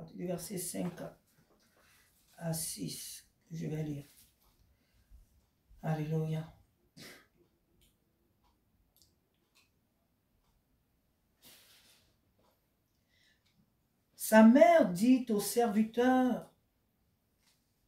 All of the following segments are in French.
partir du verset 5 à 6, je vais lire. Alléluia. Sa mère dit au serviteur,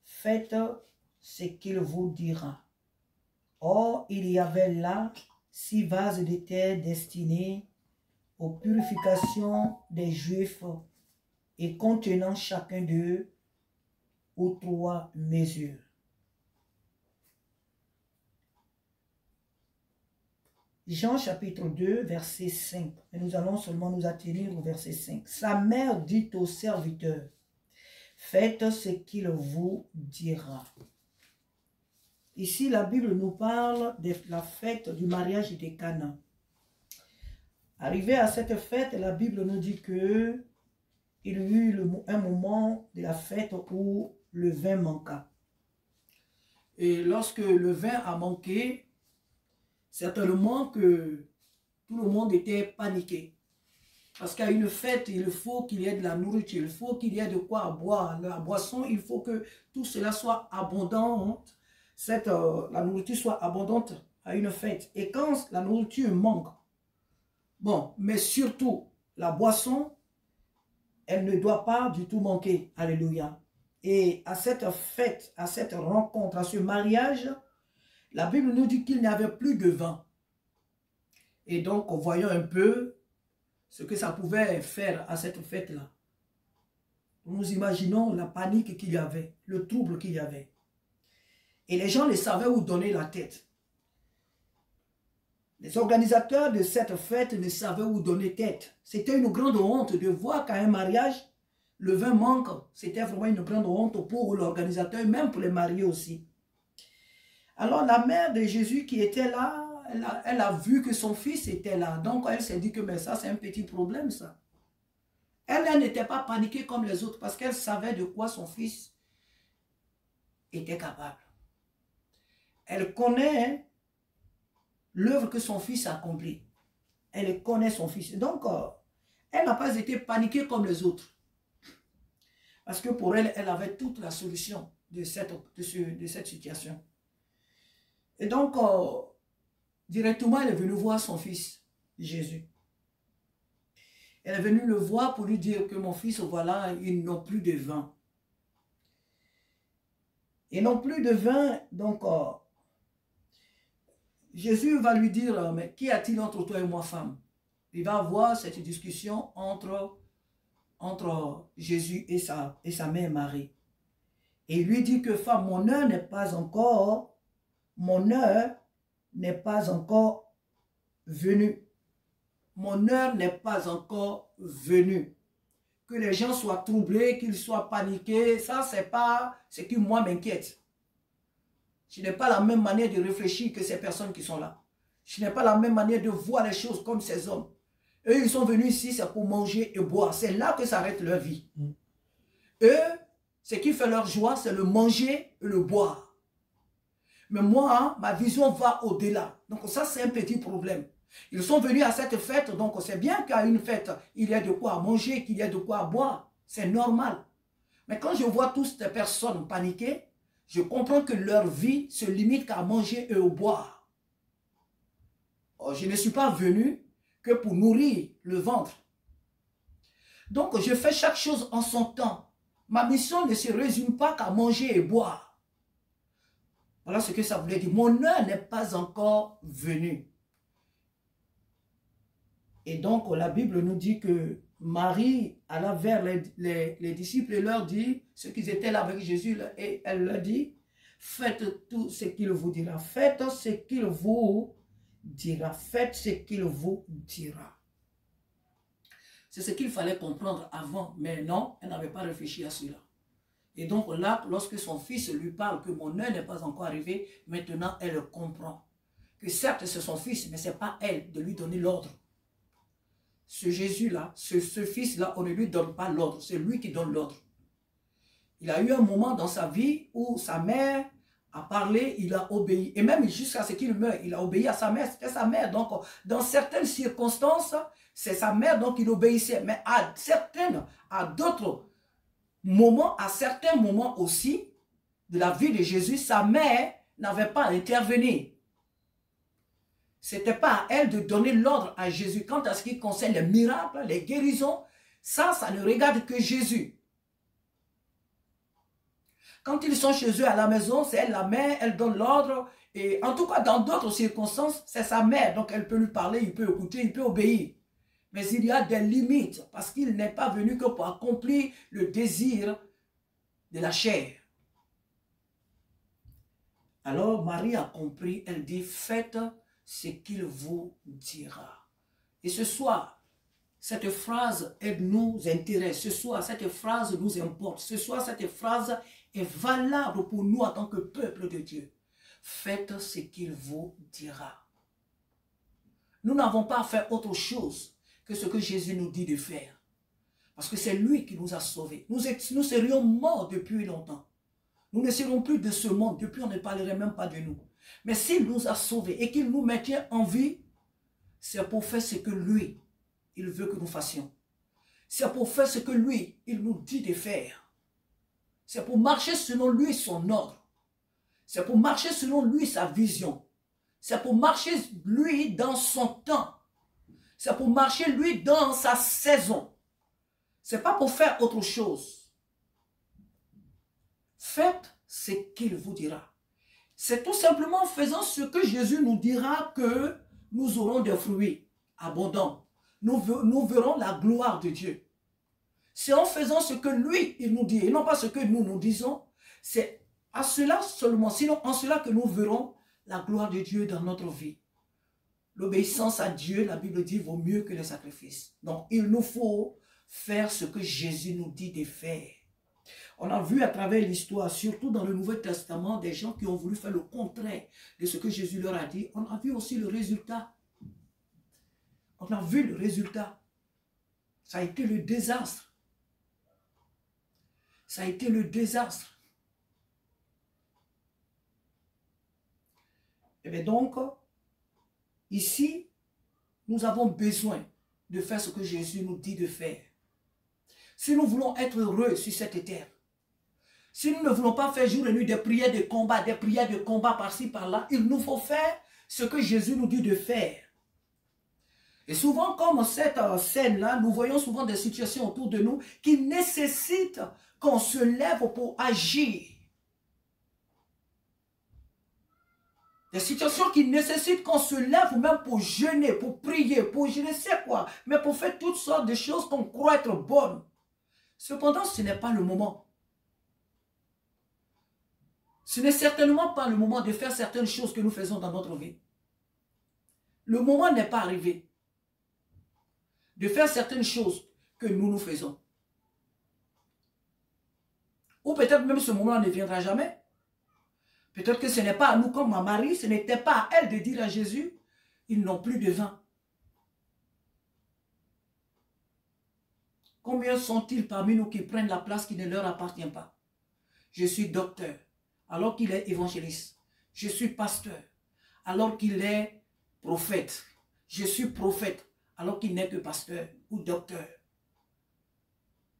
faites ce qu'il vous dira. Or, il y avait là 6 vases de terre destinés aux purifications des Juifs et contenant chacun d'eux aux 3 mesures. Jean chapitre 2, verset 5. Et nous allons seulement nous attenir au verset 5. Sa mère dit au serviteur, faites ce qu'il vous dira. Ici, la Bible nous parle de la fête du mariage de Cana. Arrivé à cette fête, la Bible nous dit que il y eut un moment de la fête où le vin manqua. Et lorsque le vin a manqué, certainement que tout le monde était paniqué. Parce qu'à une fête, il faut qu'il y ait de la nourriture, il faut qu'il y ait de quoi boire. La boisson, il faut que tout cela soit abondant. La nourriture soit abondante à une fête. Et quand la nourriture manque, bon, mais surtout la boisson, elle ne doit pas du tout manquer. Alléluia. Et à cette fête, à cette rencontre, à ce mariage, la Bible nous dit qu'il n'y avait plus de vin. Et donc, voyons un peu ce que ça pouvait faire à cette fête-là. Nous imaginons la panique qu'il y avait, le trouble qu'il y avait. Et les gens ne savaient où donner la tête. Les organisateurs de cette fête ne savaient où donner tête. C'était une grande honte de voir qu'à un mariage, le vin manque. C'était vraiment une grande honte pour l'organisateur, même pour les mariés aussi. Alors la mère de Jésus qui était là, elle a vu que son fils était là. Donc elle s'est dit que mais ça c'est un petit problème ça. Elle n'était pas paniquée comme les autres parce qu'elle savait de quoi son fils était capable. Elle connaît l'œuvre que son fils a accomplie. Elle connaît son fils. Donc, elle n'a pas été paniquée comme les autres. Parce que pour elle, elle avait toute la solution de cette situation. Et donc, directement, elle est venue voir son fils, Jésus. Elle est venue le voir pour lui dire que mon fils, voilà, ils n'ont plus de vin. Ils n'ont plus de vin, donc Jésus va lui dire, mais qu'y a-t-il entre toi et moi, femme? Il va avoir cette discussion entre Jésus et sa mère Marie. Et il lui dit que, femme, mon heure n'est pas encore venue. Mon heure n'est pas encore venue. Que les gens soient troublés, qu'ils soient paniqués, ça, c'est pas ce qui, moi, m'inquiète. Je n'ai pas la même manière de réfléchir que ces personnes qui sont là. Je n'ai pas la même manière de voir les choses comme ces hommes. Eux, ils sont venus ici, c'est pour manger et boire. C'est là que s'arrête leur vie. Eux, ce qui fait leur joie, c'est le manger et le boire. Mais moi, hein, ma vision va au-delà. Donc ça, c'est un petit problème. Ils sont venus à cette fête, donc c'est bien qu'à une fête, il y a de quoi manger, qu'il y a de quoi boire. C'est normal. Mais quand je vois toutes ces personnes paniquées, je comprends que leur vie se limite qu'à manger et au boire. Oh, je ne suis pas venu que pour nourrir le ventre. Donc, je fais chaque chose en son temps. Ma mission ne se résume pas qu'à manger et boire. Voilà ce que ça voulait dire. Mon heure n'est pas encore venue. Et donc, la Bible nous dit que Marie alla vers les disciples et leur dit, ceux qui étaient là avec Jésus, et elle leur dit, faites tout ce qu'il vous dira. Faites ce qu'il vous dira. Faites ce qu'il vous dira. C'est ce qu'il fallait comprendre avant, mais non, elle n'avait pas réfléchi à cela. Et donc là, lorsque son fils lui parle que mon heure n'est pas encore arrivée, maintenant elle comprend. Que certes c'est son fils, mais ce n'est pas elle de lui donner l'ordre. Ce Jésus-là, ce fils-là, on ne lui donne pas l'ordre, c'est lui qui donne l'ordre. Il a eu un moment dans sa vie où sa mère a parlé, il a obéi. Et même jusqu'à ce qu'il meure, il a obéi à sa mère, c'était sa mère. Donc, dans certaines circonstances, c'est sa mère, donc il obéissait. Mais à d'autres à certains moments aussi de la vie de Jésus, sa mère n'avait pas à intervenir. Ce n'était pas à elle de donner l'ordre à Jésus. Quant à ce qui concerne les miracles, les guérisons, ça ne regarde que Jésus. Quand ils sont chez eux à la maison, c'est elle la mère, elle donne l'ordre. Et en tout cas, dans d'autres circonstances, c'est sa mère. Donc, elle peut lui parler, il peut écouter, il peut obéir. Mais il y a des limites parce qu'il n'est pas venu que pour accomplir le désir de la chair. Alors, Marie a compris, elle dit, faites ce qu'il vous dira. Et ce soir, cette phrase, elle nous intéresse. Ce soir, cette phrase nous importe. Ce soir, cette phrase est valable pour nous en tant que peuple de Dieu. Faites ce qu'il vous dira. Nous n'avons pas à faire autre chose que ce que Jésus nous dit de faire. Parce que c'est lui qui nous a sauvés. Nous serions morts depuis longtemps. Nous ne serions plus de ce monde. Depuis, on ne parlerait même pas de nous. Mais s'il nous a sauvés et qu'il nous maintient en vie, c'est pour faire ce que lui, il veut que nous fassions. C'est pour faire ce que lui, il nous dit de faire. C'est pour marcher selon lui son ordre. C'est pour marcher selon lui sa vision. C'est pour marcher lui dans son temps. C'est pour marcher lui dans sa saison. C'est pas pour faire autre chose. Faites ce qu'il vous dira. C'est tout simplement en faisant ce que Jésus nous dira que nous aurons des fruits abondants. Nous verrons la gloire de Dieu. C'est en faisant ce que lui, il nous dit, et non pas ce que nous disons. C'est à cela seulement, sinon en cela que nous verrons la gloire de Dieu dans notre vie. L'obéissance à Dieu, la Bible dit, vaut mieux que le sacrifice. Donc, il nous faut faire ce que Jésus nous dit de faire. On a vu à travers l'histoire, surtout dans le Nouveau Testament, des gens qui ont voulu faire le contraire de ce que Jésus leur a dit. On a vu aussi le résultat. On a vu le résultat. Ça a été le désastre. Ça a été le désastre. Et bien donc, ici, nous avons besoin de faire ce que Jésus nous dit de faire. Si nous voulons être heureux sur cette terre, si nous ne voulons pas faire jour et nuit des prières de combat par-ci, par-là, il nous faut faire ce que Jésus nous dit de faire. Et souvent, comme cette scène-là, nous voyons souvent des situations autour de nous qui nécessitent qu'on se lève pour agir. Des situations qui nécessitent qu'on se lève même pour jeûner, pour prier, pour je ne sais quoi, mais pour faire toutes sortes de choses qu'on croit être bonnes. Cependant, ce n'est pas le moment. Ce n'est certainement pas le moment de faire certaines choses que nous faisons dans notre vie. Le moment n'est pas arrivé de faire certaines choses que nous faisons. Ou peut-être même ce moment ne viendra jamais. Peut-être que ce n'est pas à nous comme à Marie, ce n'était pas à elle de dire à Jésus, ils n'ont plus de vin. Combien sont-ils parmi nous qui prennent la place qui ne leur appartient pas? Je suis docteur, alors qu'il est évangéliste. Je suis pasteur, alors qu'il est prophète. Je suis prophète, alors qu'il n'est que pasteur ou docteur.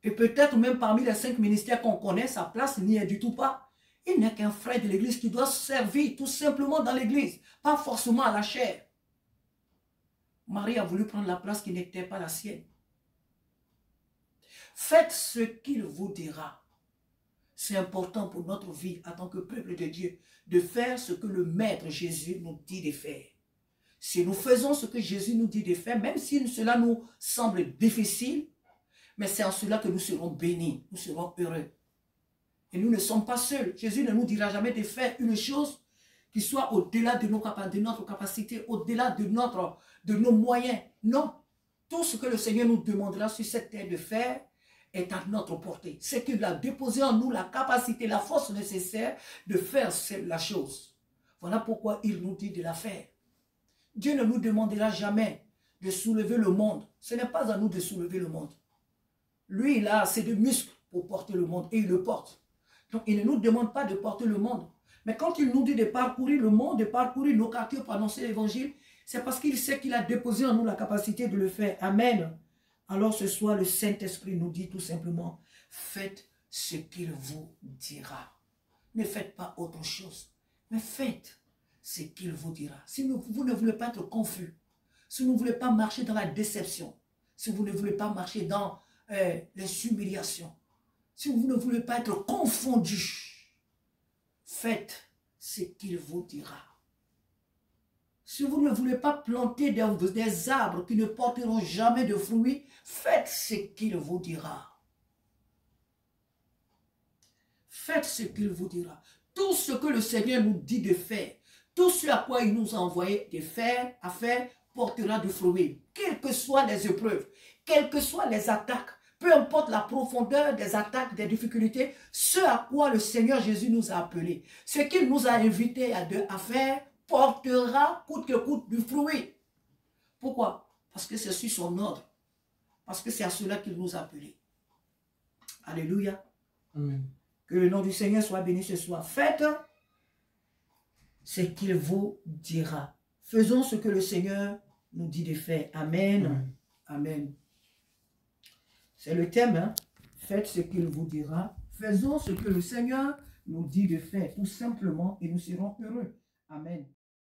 Et peut-être même parmi les 5 ministères qu'on connaît, sa place n'y est du tout pas. Il n'est qu'un frère de l'église qui doit servir tout simplement dans l'église, pas forcément à la chair. Marie a voulu prendre la place qui n'était pas la sienne. Faites ce qu'il vous dira. C'est important pour notre vie en tant que peuple de Dieu de faire ce que le Maître Jésus nous dit de faire. Si nous faisons ce que Jésus nous dit de faire, même si cela nous semble difficile, mais c'est en cela que nous serons bénis, nous serons heureux. Et nous ne sommes pas seuls. Jésus ne nous dira jamais de faire une chose qui soit au-delà de notre capacité, au-delà de nos moyens. Non. Tout ce que le Seigneur nous demandera sur cette terre de faire est à notre portée. C'est qu'il a déposé en nous la capacité, la force nécessaire de faire la chose. Voilà pourquoi il nous dit de la faire. Dieu ne nous demandera jamais de soulever le monde. Ce n'est pas à nous de soulever le monde. Lui, il a assez de muscles pour porter le monde et il le porte. Donc, il ne nous demande pas de porter le monde. Mais quand il nous dit de parcourir le monde, de parcourir nos quartiers pour annoncer l'évangile, c'est parce qu'il sait qu'il a déposé en nous la capacité de le faire. Amen. Alors ce soir, le Saint-Esprit nous dit tout simplement, faites ce qu'il vous dira. Ne faites pas autre chose, mais faites ce qu'il vous dira. Si vous ne voulez pas être confus, si vous ne voulez pas marcher dans la déception, si vous ne voulez pas marcher dans les humiliations, si vous ne voulez pas être confondu, faites ce qu'il vous dira. Si vous ne voulez pas planter des arbres qui ne porteront jamais de fruits, faites ce qu'il vous dira. Faites ce qu'il vous dira. Tout ce que le Seigneur nous dit de faire, tout ce à quoi il nous a envoyé de faire, à faire, portera du fruit. Quelles que soient les épreuves, quelles que soient les attaques, peu importe la profondeur des attaques, des difficultés, ce à quoi le Seigneur Jésus nous a appelés, ce qu'il nous a invités à faire, portera coûte que coûte du fruit. Pourquoi? Parce que c'est sur son ordre. Parce que c'est à cela qu'il nous a appelés. Alléluia. Amen. Que le nom du Seigneur soit béni ce soir. Faites ce qu'il vous dira. Faisons ce que le Seigneur nous dit de faire. Amen. Amen. Amen. C'est le thème. Hein? Faites ce qu'il vous dira. Faisons ce que le Seigneur nous dit de faire. Tout simplement, et nous serons heureux. Amen.